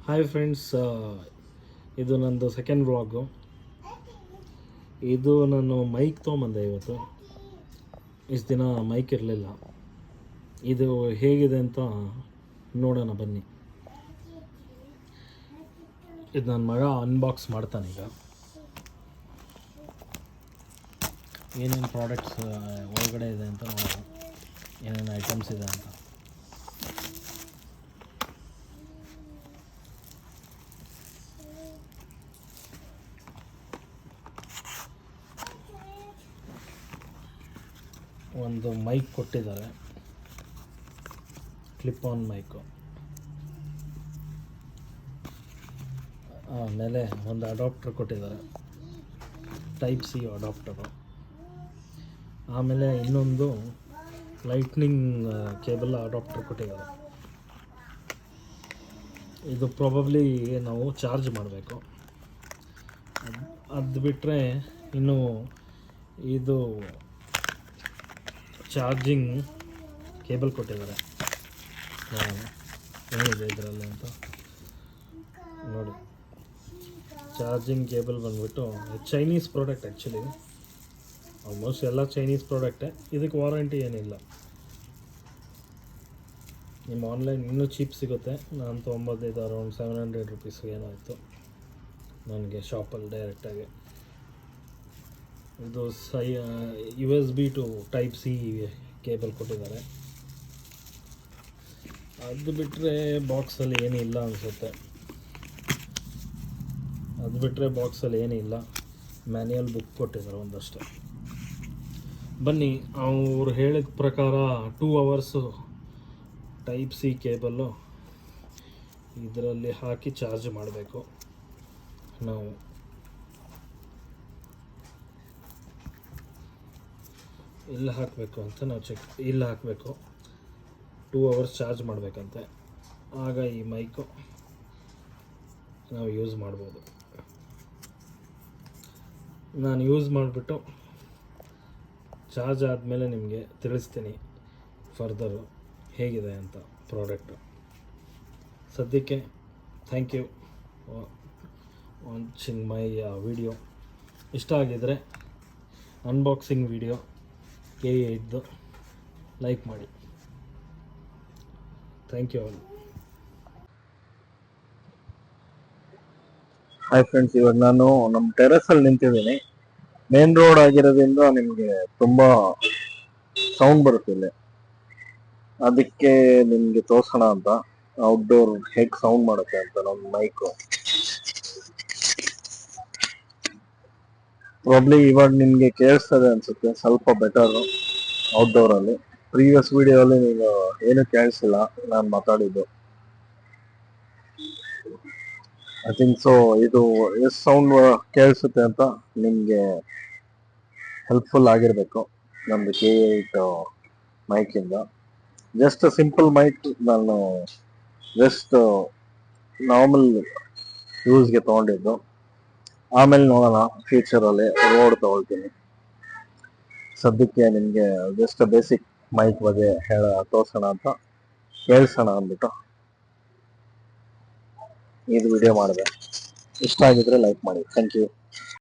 Hi friends, ಇದು ನಂದು second vlog. ಇದು ನಾನು ಮೈಕ್ ತೊಗೊಂಬಂದೆ ಇವತ್ತು. ಇಷ್ಟು ದಿನ ಮೈಕ್ ಇರಲಿಲ್ಲ. ಇದು ಹೇಗಿದೆ ಅಂತ ನೋಡೋಣ ಬನ್ನಿ. ಇದು ನನ್ನ ಮಗ ಅನ್ಬಾಕ್ಸ್ ಮಾಡ್ತಾನೀಗ. ಏನೇನು ಪ್ರಾಡಕ್ಟ್ಸ್ ಒಳಗಡೆ ಇದೆ ಅಂತ ನೋಡೋಣ, ಏನೇನು ಐಟಮ್ಸ್ ಇದೆ ಅಂತ. ಒಂದು ಮೈಕ್ ಕೊಟ್ಟಿದ್ದಾರೆ, ಕ್ಲಿಪ್ ಆನ್ ಮೈಕು. ಆಮೇಲೆ ಒಂದು ಅಡಾಪ್ಟರ್ ಕೊಟ್ಟಿದ್ದಾರೆ, ಟೈಪ್ ಸಿ ಅಡಾಪ್ಟರು. ಆಮೇಲೆ ಇನ್ನೊಂದು ಲೈಟ್ನಿಂಗ್ ಕೇಬಲ್ ಅಡಾಪ್ಟರ್ ಕೊಟ್ಟಿದ್ದಾರೆ. ಇದು ಪ್ರಾಬಬ್ಲಿ ನಾವು ಚಾರ್ಜ್ ಮಾಡಬೇಕು. ಅದು ಬಿಟ್ಟರೆ ಇನ್ನು ಇದು ಚಾರ್ಜಿಂಗ್ ಕೇಬಲ್ ಕೊಟ್ಟಿದ್ದಾರೆ. ಏನಿದೆ ಇದರಲ್ಲಿ ಅಂತ ನೋಡಿ. ಚಾರ್ಜಿಂಗ್ ಕೇಬಲ್ ಬಂದುಬಿಟ್ಟು ಚೈನೀಸ್ ಪ್ರಾಡಕ್ಟ್. ಆ್ಯಕ್ಚುಲಿ ಆಲ್ಮೋಸ್ಟ್ ಎಲ್ಲ ಚೈನೀಸ್ ಪ್ರಾಡಕ್ಟೇ. ಇದಕ್ಕೆ ವಾರಂಟಿ ಏನಿಲ್ಲ. ನಿಮ್ಮ ಆನ್ಲೈನ್ ಇನ್ನೂ ಚೀಪ್ ಸಿಗುತ್ತೆ. ನಾನು ತೊಗೊಂಬಂದಿದ್ದು ಅರೌಂಡ್ 700 ರುಪೀಸ್ ಏನಾಯಿತು ನನಗೆ ಶಾಪಲ್ಲಿ ಡೈರೆಕ್ಟಾಗಿ. ಇದು USB to type C cable ಕೊಟ್ಟಿದ್ದಾರೆ. ಅದು ಬಿಟ್ಟರೆ ಬಾಕ್ಸಲ್ಲಿ ಏನಿಲ್ಲ ಅನಿಸುತ್ತೆ. ಏನಿಲ್ಲ. ಮ್ಯಾನ್ಯಲ್ ಬುಕ್ ಕೊಟ್ಟಿದ್ದಾರೆ ಒಂದಷ್ಟು. ಬನ್ನಿ, ಅವ್ರು ಹೇಳಿದ ಪ್ರಕಾರ 2 ಅವರ್ಸು ಟೈಪ್ ಸಿ ಕೇಬಲ್ಲು ಇದರಲ್ಲಿ ಹಾಕಿ ಚಾರ್ಜ್ ಮಾಡಬೇಕು. ನಾವು ಇಲ್ಲಿ ಹಾಕಬೇಕು ಅಂತ ಇಲ್ಲಿ ಹಾಕಬೇಕು. 2 ಅವರ್ಸ್ ಚಾರ್ಜ್ ಮಾಡಬೇಕಂತೆ. ಆಗ ಈ ಮೈಕು ನಾವು ಯೂಸ್ ಮಾಡ್ಬೋದು. ನಾನು ಯೂಸ್ ಮಾಡಿಬಿಟ್ಟು ಚಾರ್ಜ್ ಆದಮೇಲೆ ನಿಮಗೆ ತಿಳಿಸ್ತೀನಿ ಫರ್ದರು ಹೇಗಿದೆ ಅಂತ ಪ್ರಾಡಕ್ಟು. ಸದ್ಯಕ್ಕೆ thank you watching my video. ಇಷ್ಟ ಆಗಿದರೆ ಅನ್ಬಾಕ್ಸಿಂಗ್ ವಿಡಿಯೋ K8 ಲೈಕ್ ಮಾಡಿ. Thank you all. Hi friends, ಇವಾಗ ನಾನು ನಮ್ಮ ಟೆರೆಸಲ್ಲಿ ನಿಂತಿದ್ದೀನಿ. ಮೇನ್ ರೋಡ್ ಆಗಿರೋದ್ರಿಂದ ನಿಮಗೆ ತುಂಬಾ ಸೌಂಡ್ ಬರುತ್ತಿಲ್ಲ. ಅದಕ್ಕೆ ನಿಮಗೆ ತೋರ್ಸೋಣ ಅಂತ ಔಟ್ಡೋರ್ ಹೇಗೆ ಸೌಂಡ್ ಮಾಡುತ್ತೆ ಅಂತ ನಮ್ಮ ಮೈಕು. ಪ್ರಾಬ್ಲಿ ಇವಾಗ ನಿಮಗೆ ಕೇಳಿಸ್ತದೆ ಅನ್ಸುತ್ತೆ, ಸ್ವಲ್ಪ ಬೆಟರ್ ಔಟ್ಡೋರಲ್ಲಿ. ಪ್ರೀವಿಯಸ್ ವಿಡಿಯೋಲ್ಲಿ ನೀವು ಏನು ಕೇಳಿಸಿಲ್ಲ ನಾನು ಮಾತಾಡಿದ್ದು. ಐ ಥಿಂಕ್ ಸೊ ಇದು ಎಷ್ಟು ಸೌಂಡ್ ಕೇಳಿಸುತ್ತೆ ಅಂತ ನಿಮಗೆ ಹೆಲ್ಪ್ಫುಲ್ ಆಗಿರಬೇಕು ನಮ್ಮದು K8 ಮೈಕಿಂದ. ಜಸ್ಟ್ ಸಿಂಪಲ್ ಮೈಕ್ ನಾನು ಜಸ್ಟ್ ನಾರ್ಮಲ್ ಯೂಸ್ಗೆ ತೊಗೊಂಡಿದ್ದು. ಆಮೇಲೆ ನೋಡೋಣ ಫ್ಯೂಚರಲ್ಲಿ ರೋಡ್ ತೊಗೊಳ್ತೀನಿ. ಸದ್ಯಕ್ಕೆ ನಿಮಗೆ ಜಸ್ಟ್ ಬೇಸಿಕ್ ಮೈಕ್ ಬಗ್ಗೆ ತೋರ್ಸೋಣ ಅಂತ ಕೇಳಿಸೋಣ ಅಂದ್ಬಿಟ್ಟು ಇದು ವಿಡಿಯೋ ಮಾಡಿದೆ. ಇಷ್ಟ ಆಗಿದ್ರೆ ಲೈಕ್ ಮಾಡಿ. Thank you.